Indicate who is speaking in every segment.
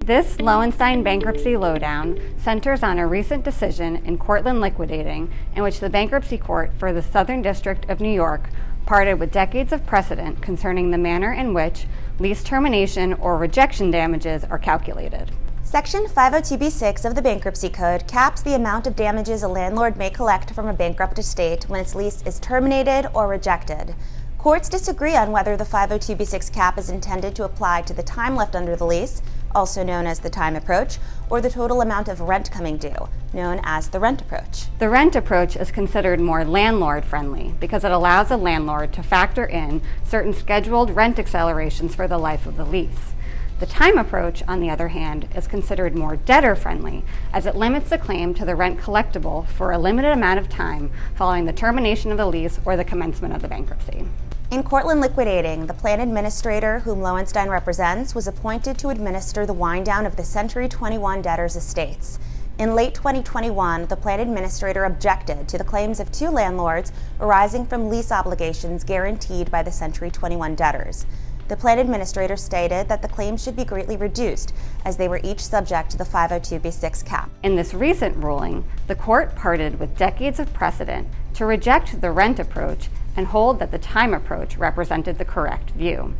Speaker 1: This Lowenstein bankruptcy lowdown centers on a recent decision in Cortlandt Liquidating in which the Bankruptcy Court for the Southern District of New York parted with decades of precedent concerning the manner in which lease termination or rejection damages are calculated.
Speaker 2: Section 502b6 of the Bankruptcy Code caps the amount of damages a landlord may collect from a bankrupt estate when its lease is terminated or rejected. Courts disagree on whether the 502b6 cap is intended to apply to the time left under the lease, also known as the time approach, or the total amount of rent coming due, known as the rent approach.
Speaker 1: The rent approach is considered more landlord-friendly because it allows a landlord to factor in certain scheduled rent accelerations for the life of the lease. The time approach, on the other hand, is considered more debtor-friendly as it limits the claim to the rent collectible for a limited amount of time following the termination of the lease or the commencement of the bankruptcy.
Speaker 2: In Cortlandt Liquidating, the plan administrator, whom Lowenstein represents, was appointed to administer the wind-down of the Century 21 debtors' estates. In late 2021, the plan administrator objected to the claims of two landlords arising from lease obligations guaranteed by the Century 21 debtors. The plan administrator stated that the claims should be greatly reduced as they were each subject to the 502b6 cap.
Speaker 1: In this recent ruling, the court parted with decades of precedent to reject the rent approach and hold that the time approach represented the correct view.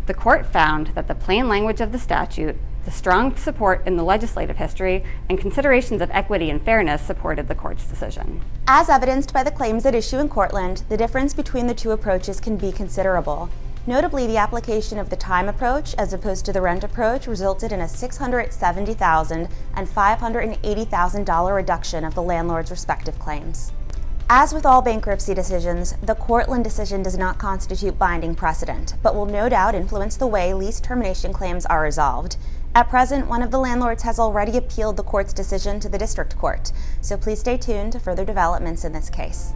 Speaker 1: The court found that the plain language of the statute, the strong support in the legislative history, and considerations of equity and fairness supported the court's decision.
Speaker 2: As evidenced by the claims at issue in Cortlandt, the difference between the two approaches can be considerable. Notably, the application of the time approach as opposed to the rent approach resulted in a $670,000 and $580,000 reduction of the landlord's respective claims. As with all bankruptcy decisions, the Cortlandt decision does not constitute binding precedent, but will no doubt influence the way lease termination claims are resolved. At present, one of the landlords has already appealed the court's decision to the district court, so please stay tuned to further developments in this case.